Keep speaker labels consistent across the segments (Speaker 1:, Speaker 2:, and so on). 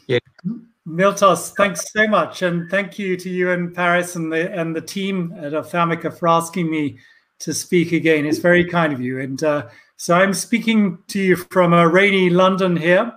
Speaker 1: Yeah.
Speaker 2: Miltos, thanks so much, and thank you to you and Paris and the team at Ophthalmica for asking me to speak again. It's very kind of you. And so I'm speaking to you from a rainy London here.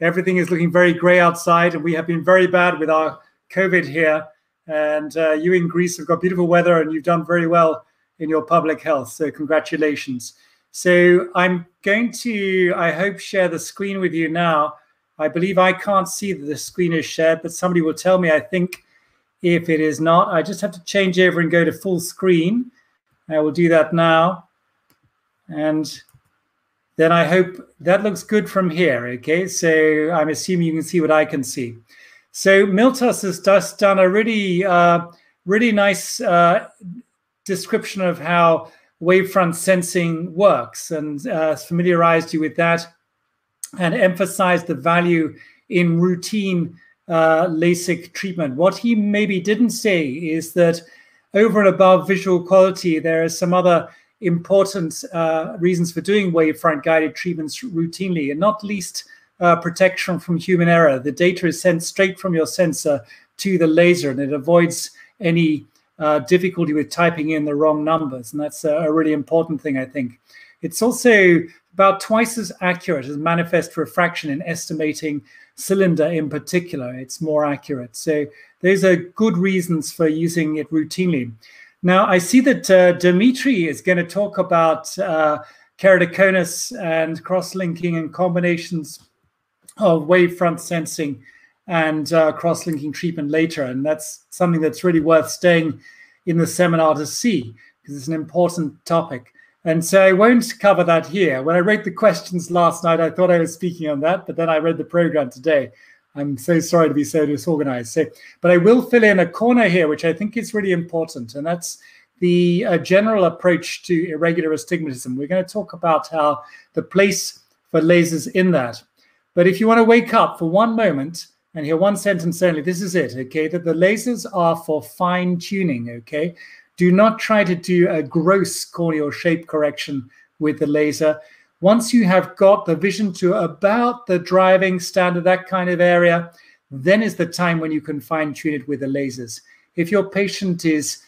Speaker 2: Everything is looking very grey outside, and we have been very bad with our COVID here. And you in Greece have got beautiful weather, and you've done very well in your public health. So congratulations. So I'm going to, I hope, share the screen with you now. I believe I can't see that the screen is shared, but somebody will tell me, I think, if it is not. I just have to change over and go to full screen. I will do that now. And then I hope that looks good from here, okay? So I'm assuming you can see what I can see. So Miltos has just done a really, really nice description of how wavefront sensing works, and familiarized you with that, and emphasized the value in routine LASIK treatment. What he maybe didn't say is that over and above visual quality, there are some other important reasons for doing wavefront guided treatments routinely, and not least protection from human error. The data is sent straight from your sensor to the laser, and it avoids any difficulty with typing in the wrong numbers. And that's a really important thing, I think. It's also about twice as accurate as manifest refraction in estimating cylinder in particular. It's more accurate. So those are good reasons for using it routinely. Now, I see that Dimitri is going to talk about keratoconus and cross-linking and combinations of wavefront sensing and cross-linking treatment later. And that's something that's really worth staying in the seminar to see, because it's an important topic. And so I won't cover that here. When I wrote the questions last night, I thought I was speaking on that, but then I read the program today. I'm so sorry to be so disorganized. So, but I will fill in a corner here, which I think is really important, and that's the general approach to irregular astigmatism. We're going to talk about how the place for lasers in that. But if you want to wake up for one moment and hear one sentence only, this is it, okay? That the lasers are for fine tuning, okay? Do not try to do a gross corneal shape correction with the laser. Once you have got the vision to about the driving standard, that kind of area, then is the time when you can fine tune it with the lasers. If your patient is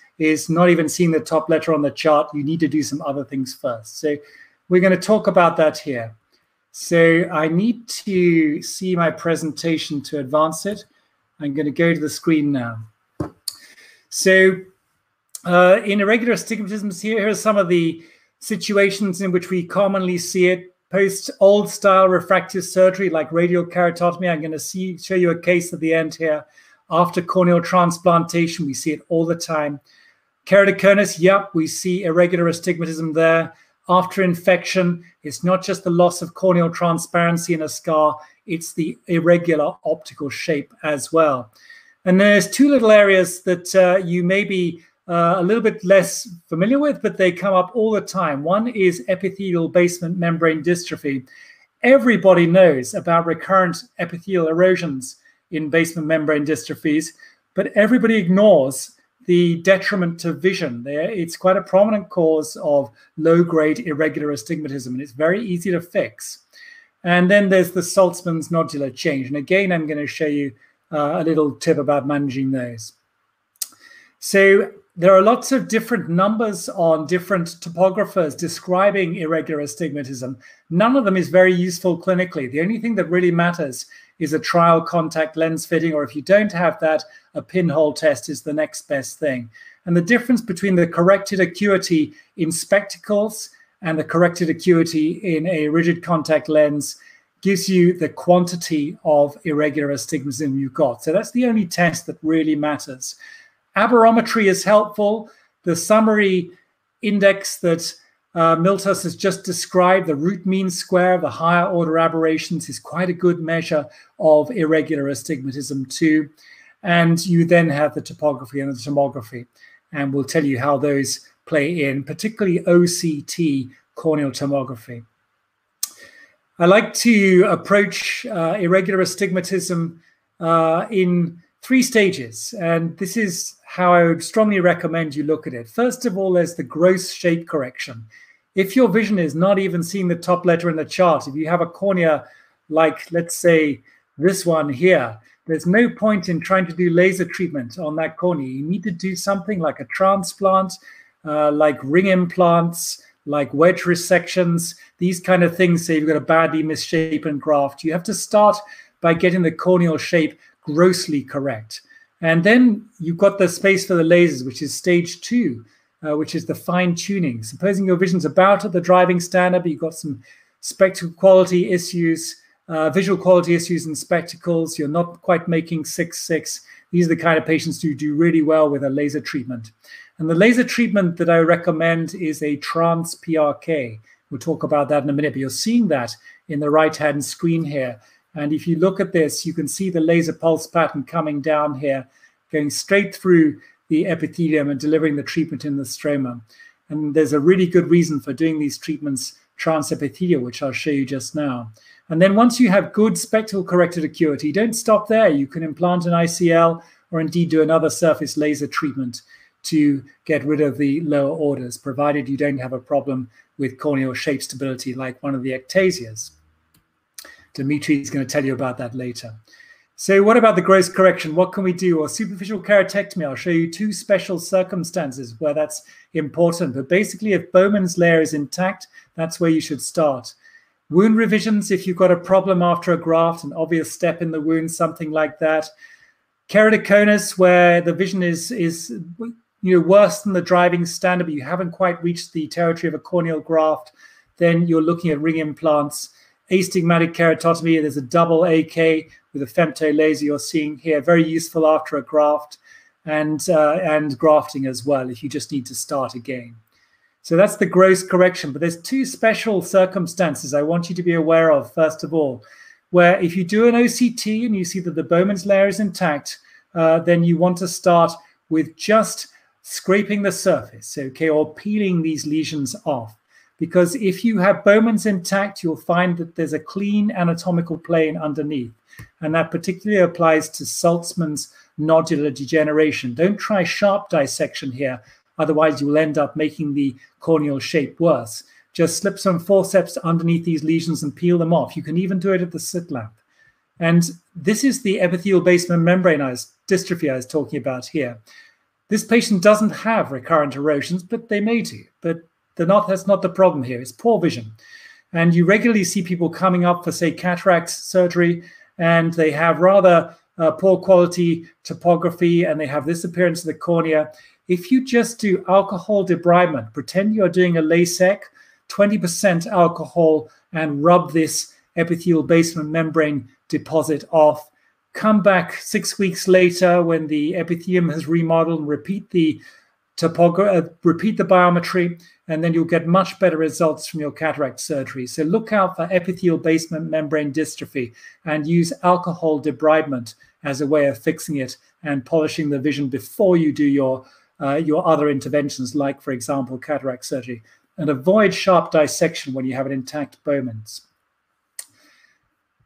Speaker 2: not even seeing the top letter on the chart, you need to do some other things first. So we're going to talk about that here. So I need to see my presentation to advance it. I'm going to go to the screen now. So in irregular astigmatisms, here are some of the situations in which we commonly see it. Post old style refractive surgery like radial keratotomy. I'm going to show you a case at the end here. After corneal transplantation, we see it all the time. Keratoconus, yep, we see irregular astigmatism there. After infection, it's not just the loss of corneal transparency in a scar, it's the irregular optical shape as well. And there's two little areas that you may be a little bit less familiar with, but they come up all the time. One is epithelial basement membrane dystrophy. Everybody knows about recurrent epithelial erosions in basement membrane dystrophies, but everybody ignores the detriment to vision. It's quite a prominent cause of low-grade irregular astigmatism, and it's very easy to fix. And then there's the Saltzman's nodular change. And again, I'm going to show you a little tip about managing those. So there are lots of different numbers on different topographers describing irregular astigmatism. None of them is very useful clinically. The only thing that really matters is a trial contact lens fitting, or if you don't have that, a pinhole test is the next best thing. And the difference between the corrected acuity in spectacles and the corrected acuity in a rigid contact lens gives you the quantity of irregular astigmatism you've got. So that's the only test that really matters. Aberrometry is helpful. The summary index that Miltos has just described, the root mean square of the higher order aberrations, is quite a good measure of irregular astigmatism too. And you then have the topography and the tomography. And we'll tell you how those play in, particularly OCT corneal tomography. I like to approach irregular astigmatism in 3 stages. And this is how I would strongly recommend you look at it. First of all, there's the gross shape correction. If your vision is not even seeing the top letter in the chart, if you have a cornea like, let's say, this one here. There's no point in trying to do laser treatment on that cornea. You need to do something like a transplant, like ring implants, like wedge resections, these kind of things. So you've got a badly misshapen graft. You have to start by getting the corneal shape grossly correct. And then you've got the space for the lasers, which is stage 2, which is the fine tuning. Supposing your vision's about at the driving standard, but you've got some spectacle quality issues, visual quality issues in spectacles, you're not quite making 6/6. These are the kind of patients who do really well with a laser treatment. And the laser treatment that I recommend is a trans PRK. We'll talk about that in a minute, but you're seeing that in the right-hand screen here. And if you look at this, you can see the laser pulse pattern coming down here, going straight through the epithelium and delivering the treatment in the stroma. And there's a really good reason for doing these treatments transepithelial, which I'll show you just now. And then once you have good spectacle corrected acuity, don't stop there. You can implant an ICL or indeed do another surface laser treatment to get rid of the lower orders, provided you don't have a problem with corneal shape stability like one of the ectasias. Dimitri is going to tell you about that later. So what about the gross correction? What can we do? Or superficial keratectomy, I'll show you 2 special circumstances where that's important. But basically, if Bowman's layer is intact, that's where you should start. Wound revisions, if you've got a problem after a graft, an obvious step in the wound, something like that. Keratoconus, where the vision is worse than the driving standard, but you haven't quite reached the territory of a corneal graft, then you're looking at ring implants. Astigmatic keratotomy, there's a double AK with a femto laser you're seeing here, very useful after a graft, and grafting as well if you just need to start again. So that's the gross correction, but there's 2 special circumstances I want you to be aware of, first of all, where if you do an OCT and you see that the Bowman's layer is intact, then you want to start with just scraping the surface, okay, or peeling these lesions off. Because if you have Bowman's intact, you'll find that there's a clean anatomical plane underneath. And that particularly applies to Saltzman's nodular degeneration. Don't try sharp dissection here. Otherwise, you'll end up making the corneal shape worse. Just slip some forceps underneath these lesions and peel them off. You can even do it at the slit lamp. And this is the epithelial basement membrane dystrophy I was talking about here. This patient doesn't have recurrent erosions, but they may do. But that's not the problem here. It's poor vision. And you regularly see people coming up for, say, cataract surgery, and they have rather poor quality topography, and they have this appearance of the cornea. If you just do alcohol debridement, pretend you're doing a LASIK, 20% alcohol, and rub this epithelial basement membrane deposit off, come back 6 weeks later when the epithelium has remodeled, and repeat the biometry, and then you'll get much better results from your cataract surgery. So look out for epithelial basement membrane dystrophy and use alcohol debridement as a way of fixing it and polishing the vision before you do your other interventions, like, for example, cataract surgery. And avoid sharp dissection when you have an intact Bowman's.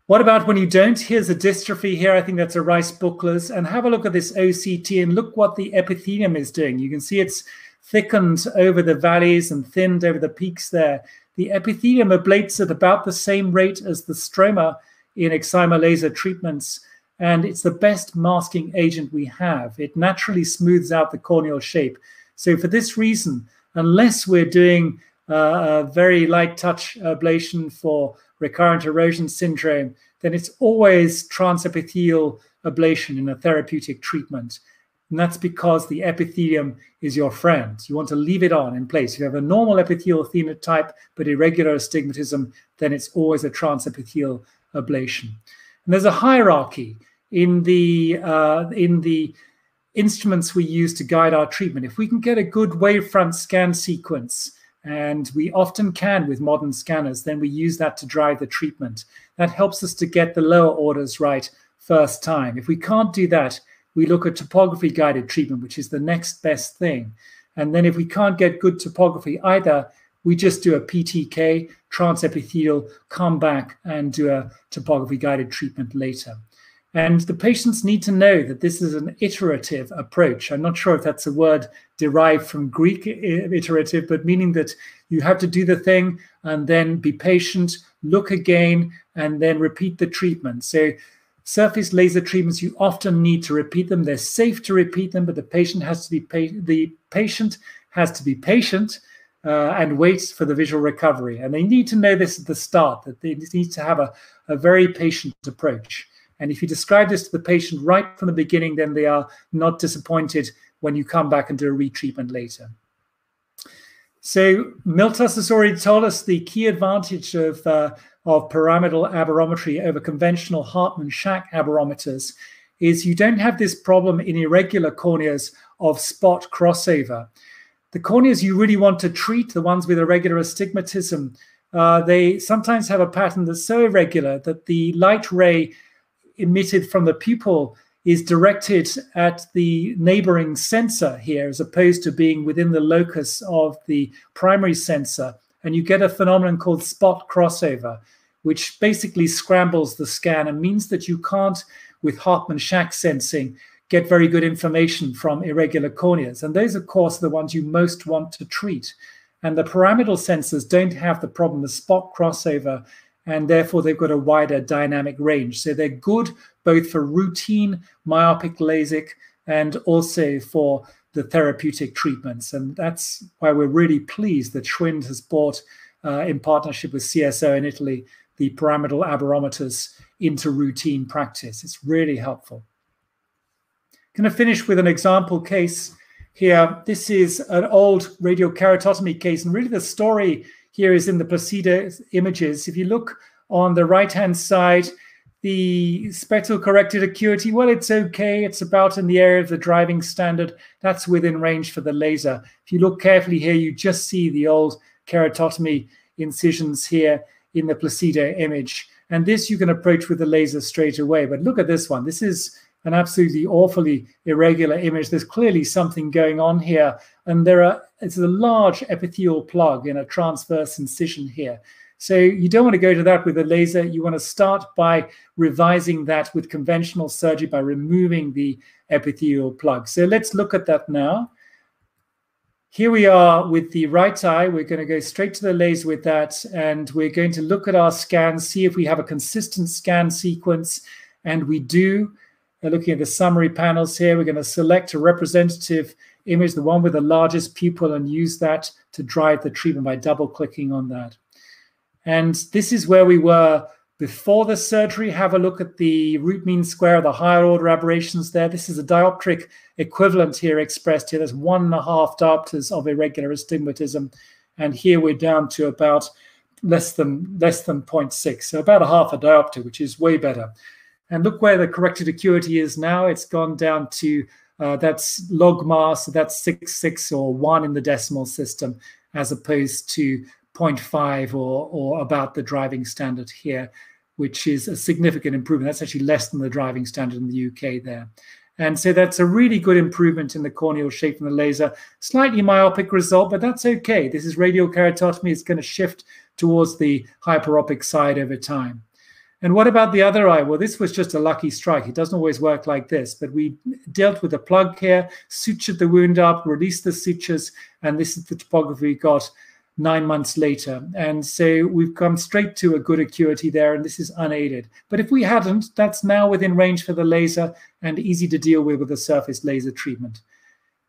Speaker 2: What about when you don't? Here's a dystrophy here. I think that's a Rice Buchler's. And have a look at this OCT and look what the epithelium is doing. You can see it's thickened over the valleys and thinned over the peaks there. The epithelium ablates at about the same rate as the stroma in excimer laser treatments. And it's the best masking agent we have. It naturally smooths out the corneal shape. So for this reason, unless we're doing a very light touch ablation for recurrent erosion syndrome, then it's always transepithelial ablation in a therapeutic treatment. And that's because the epithelium is your friend. You want to leave it on in place. If you have a normal epithelial phenotype but irregular astigmatism, then it's always a transepithelial ablation. And there's a hierarchy in the instruments we use to guide our treatment. If we can get a good wavefront scan sequence, and we often can with modern scanners, then we use that to drive the treatment. That helps us to get the lower orders right first time. If we can't do that, we look at topography-guided treatment, which is the next best thing. And then if we can't get good topography either, we just do a PTK, transepithelial, come back and do a topography-guided treatment later. And the patients need to know that this is an iterative approach. I'm not sure if that's a word derived from Greek, iterative, but meaning that you have to do the thing and then be patient, look again, and then repeat the treatment. So surface laser treatments, you often need to repeat them. They're safe to repeat them, but the patient has to be patient and wait for the visual recovery. And they need to know this at the start, that they need to have a very patient approach. And if you describe this to the patient right from the beginning, then they are not disappointed when you come back and do a retreatment later. So Miltos has already told us the key advantage of pyramidal aberrometry over conventional Hartmann-Shack aberrometers is you don't have this problem in irregular corneas of spot crossover. The corneas you really want to treat, the ones with irregular astigmatism, they sometimes have a pattern that's so irregular that the light ray emitted from the pupil is directed at the neighboring sensor here, as opposed to being within the locus of the primary sensor. And you get a phenomenon called spot crossover, which basically scrambles the scan and means that you can't, with Hartmann-Shack sensing, get very good information from irregular corneas. And those, of course, are the ones you most want to treat. And the pyramidal sensors don't have the problem of spot crossover, and therefore they've got a wider dynamic range. So they're good both for routine myopic LASIK and also for the therapeutic treatments. And that's why we're really pleased that Schwind has brought, in partnership with CSO in Italy, the pyramidal aberrometers into routine practice. It's really helpful. I'm going to finish with an example case here. This is an old radiokeratotomy case, and really the story here is in the placebo images. If you look on the right-hand side, the spectral corrected acuity, well, it's okay. It's about in the area of the driving standard. That's within range for the laser. If you look carefully here, you just see the old keratotomy incisions here in the placebo image. And this you can approach with the laser straight away. But look at this one. This is an absolutely awfully irregular image. There's clearly something going on here. And it's a large epithelial plug in a transverse incision here. So you don't want to go to that with a laser. You want to start by revising that with conventional surgery by removing the epithelial plug. So let's look at that now. Here we are with the right eye. We're going to go straight to the laser with that. And we're going to look at our scans, see if we have a consistent scan sequence. And we do. Looking at the summary panels here, we're going to select a representative image, the one with the largest pupil, and use that to drive the treatment by double-clicking on that. And this is where we were before the surgery. Have a look at the root mean square of the higher order aberrations there. This is a dioptric equivalent here expressed here. There's 1.5 diopters of irregular astigmatism. And here we're down to about less than 0.6. So about 0.5 diopter, which is way better. And look where the corrected acuity is now. It's gone down to, that's logMAR, so that's 6.6 or 1 in the decimal system, as opposed to 0.5 or about the driving standard here, which is a significant improvement. That's actually less than the driving standard in the UK there. And so that's a really good improvement in the corneal shape from the laser. Slightly myopic result, but that's okay. This is radiokeratotomy. It's going to shift towards the hyperopic side over time. And what about the other eye? Well, this was just a lucky strike. It doesn't always work like this, but we dealt with a plug here, sutured the wound up, released the sutures, and this is the topography we got 9 months later. And so we've come straight to a good acuity there, and this is unaided. But if we hadn't, that's now within range for the laser and easy to deal with a surface laser treatment.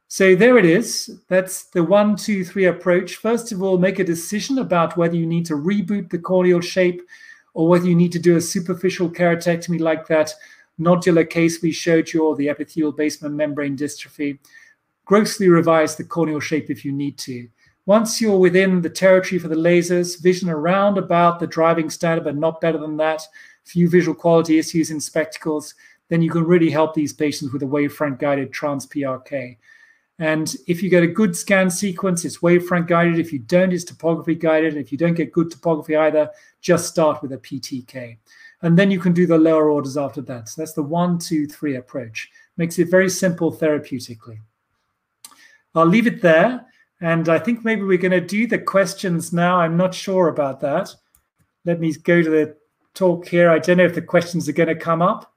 Speaker 2: So there it is. That's the 1, 2, 3 approach. First of all, make a decision about whether you need to reboot the corneal shape or whether you need to do a superficial keratectomy like that nodular case we showed you, or the epithelial basement membrane dystrophy. Grossly revise the corneal shape if you need to. Once you're within the territory for the lasers, vision around about the driving standard, but not better than that, few visual quality issues in spectacles, then you can really help these patients with a wavefront guided trans-PRK. And if you get a good scan sequence, it's wavefront guided. If you don't, it's topography guided. And if you don't get good topography either, just start with a PTK. And then you can do the lower orders after that. So that's the 1, 2, 3 approach. Makes it very simple therapeutically. I'll leave it there. And I think maybe we're going to do the questions now. I'm not sure about that. Let me go to the talk here. I don't know if the questions are going to come up.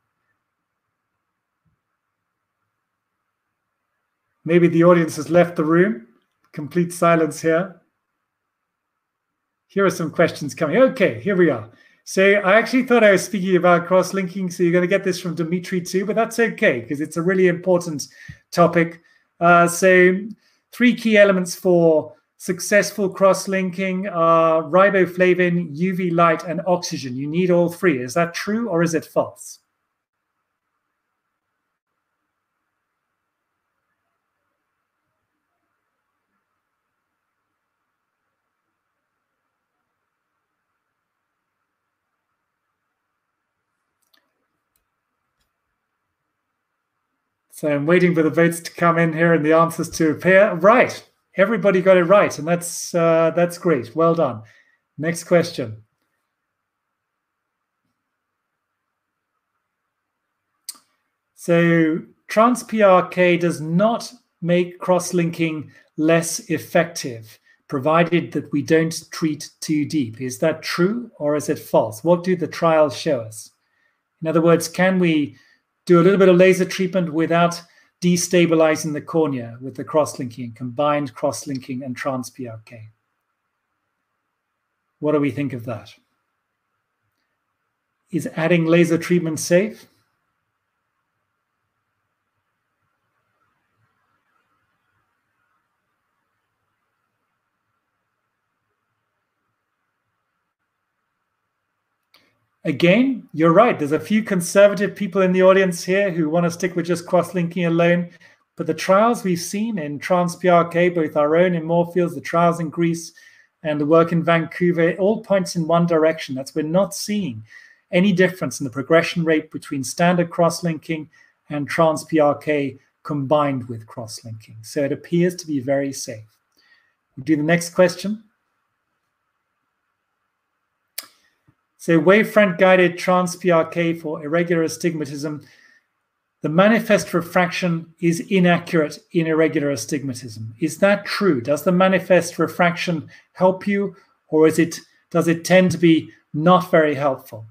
Speaker 2: Maybe the audience has left the room. Complete silence here. Here are some questions coming. Okay, here we are. So I actually thought I was speaking about cross-linking, so you're going to get this from Dimitri too, but that's okay because it's a really important topic. So 3 key elements for successful cross-linking are riboflavin, UV light, and oxygen. You need all 3. Is that true or is it false? So I'm waiting for the votes to come in here and the answers to appear. Right. Everybody got it right, and that's great. Well done. Next question. So trans-PRK does not make cross-linking less effective, provided that we don't treat too deep. Is that true or is it false? What do the trials show us? In other words, can we do a little bit of laser treatment without destabilizing the cornea with the cross-linking, combined cross-linking and trans-PRK? What do we think of that? Is adding laser treatment safe? Again, you're right. There's a few conservative people in the audience here who want to stick with just cross-linking alone. But the trials we've seen in trans-PRK, both our own in Moorfields, the trials in Greece, and the work in Vancouver, it all points in one direction. That's we're not seeing any difference in the progression rate between standard cross-linking and trans-PRK combined with cross-linking. So it appears to be very safe. We'll do the next question. So wavefront-guided trans-PRK for irregular astigmatism, the manifest refraction is inaccurate in irregular astigmatism. Is that true? Does the manifest refraction help you, or does it tend to be not very helpful?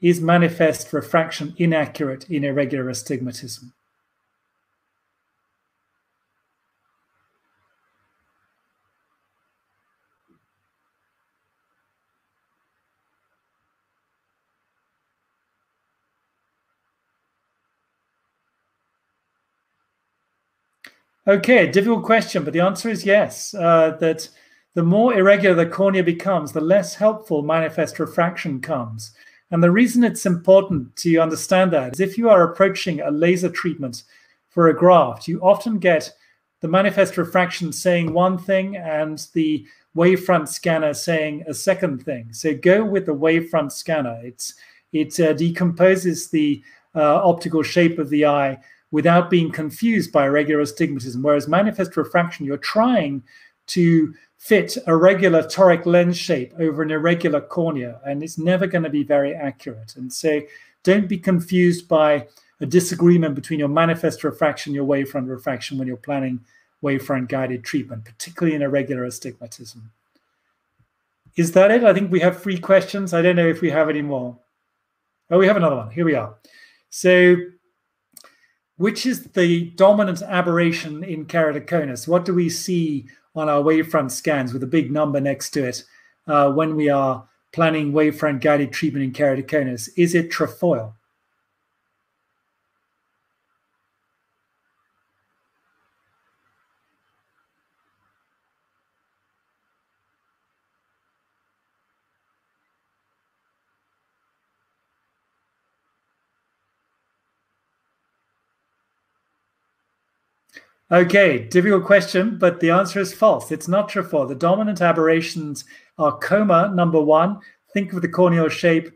Speaker 2: Is manifest refraction inaccurate in irregular astigmatism? Okay, a difficult question, but the answer is yes, that the more irregular the cornea becomes, the less helpful manifest refraction comes. And the reason it's important to understand that is if you are approaching a laser treatment for a graft, you often get the manifest refraction saying one thing and the wavefront scanner saying a second thing. So go with the wavefront scanner. It decomposes the optical shape of the eye without being confused by irregular astigmatism, whereas manifest refraction, you're trying to fit a regular toric lens shape over an irregular cornea, and it's never going to be very accurate. And so don't be confused by a disagreement between your manifest refraction and your wavefront refraction when you're planning wavefront-guided treatment, particularly in irregular astigmatism. Is that it? I think we have 3 questions. I don't know if we have any more. Oh, we have another one. Here we are. So, which is the dominant aberration in keratoconus? What do we see on our wavefront scans with a big number next to it when we are planning wavefront-guided treatment in keratoconus? Is it trefoil? Okay, difficult question, but the answer is false. It's not trefoil. The dominant aberrations are coma, number 1. Think of the corneal shape.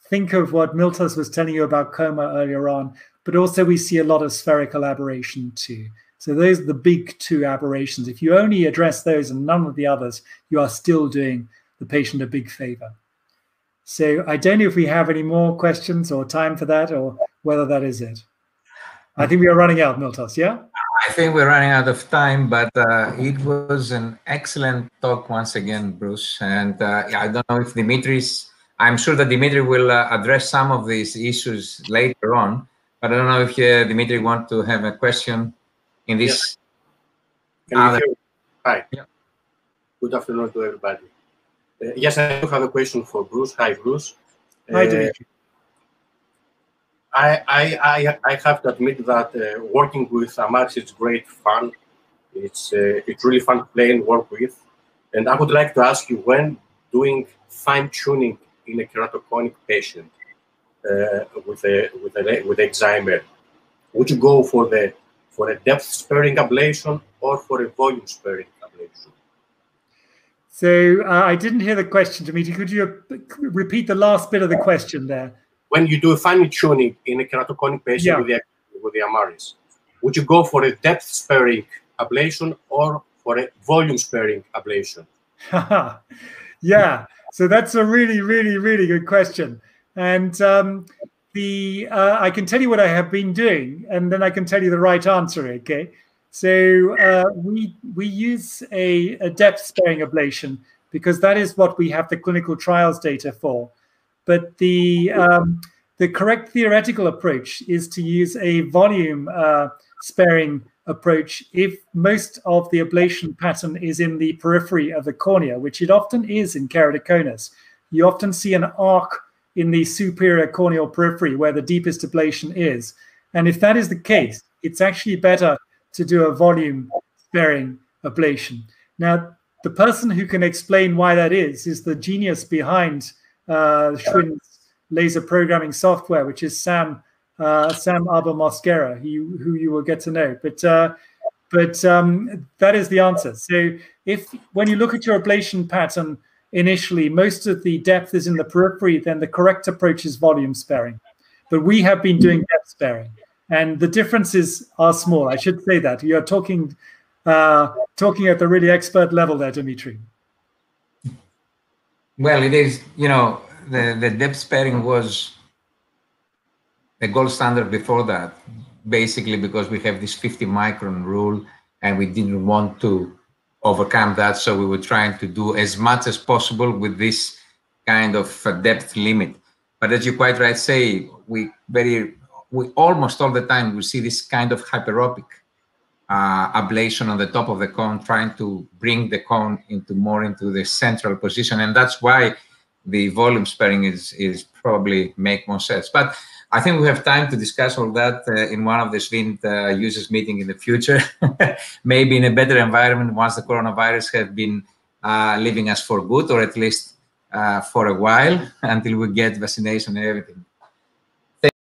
Speaker 2: Think of what Miltos was telling you about coma earlier on. But also we see a lot of spherical aberration too. So those are the big 2 aberrations. If you only address those and none of the others, you are still doing the patient a big favor. So I don't know if we have any more questions or time for that, or whether that is it. I think we are running out, Miltos, yeah?
Speaker 1: I think we're running out of time, but it was an excellent talk once again, Bruce. And yeah, I don't know if I'm sure that Dimitri will address some of these issues later on, but I don't know if Dimitri wants to have a question in this.
Speaker 3: Yeah. Can you hear me? Hi.
Speaker 1: Yeah.
Speaker 3: Good afternoon to everybody. Yes, I do have a question for Bruce. Hi, Bruce.
Speaker 2: Hi, Dimitri.
Speaker 3: I have to admit that working with Amaris is great fun. It's really fun to play and work with. And I would like to ask you, when doing fine-tuning in a keratoconic patient with a excimer, would you go for a depth-sparing ablation or for a volume-sparing ablation?
Speaker 2: So I didn't hear the question, Dimitri. Could you repeat the last bit of the question there?
Speaker 3: When you do fine-tuning in a keratoconic patient with the Amaris, would you go for a depth-sparing ablation or for a volume-sparing ablation?
Speaker 2: Yeah, so that's a really, really, really good question. And I can tell you what I have been doing, and then I can tell you the right answer, okay? So we use a depth-sparing ablation because that is what we have the clinical trials data for. But the correct theoretical approach is to use a volume sparing approach if most of the ablation pattern is in the periphery of the cornea, which it often is in keratoconus. You often see an arc in the superior corneal periphery where the deepest ablation is. And if that is the case, it's actually better to do a volume sparing ablation. Now, the person who can explain why that is the genius behind Schwind's laser programming software, which is Sam Mosquera, who you will get to know. But that is the answer. So when you look at your ablation pattern initially, most of the depth is in the periphery, then the correct approach is volume sparing. But we have been doing depth sparing, and the differences are small. I should say that. You are talking at the really expert level there, Dimitri.
Speaker 1: Well, it is, the depth sparing was the gold standard before that, basically because we have this 50 micron rule and we didn't want to overcome that. So we were trying to do as much as possible with this kind of depth limit. But as you quite right say, we almost all the time we see this kind of hyperopic ablation on the top of the cone, trying to bring the cone more into the central position. And that's why the volume sparing is probably make more sense. But I think we have time to discuss all that in one of the Schwind users meeting in the future, maybe in a better environment once the coronavirus has been leaving us for good, or at least for a while until we get vaccination and everything.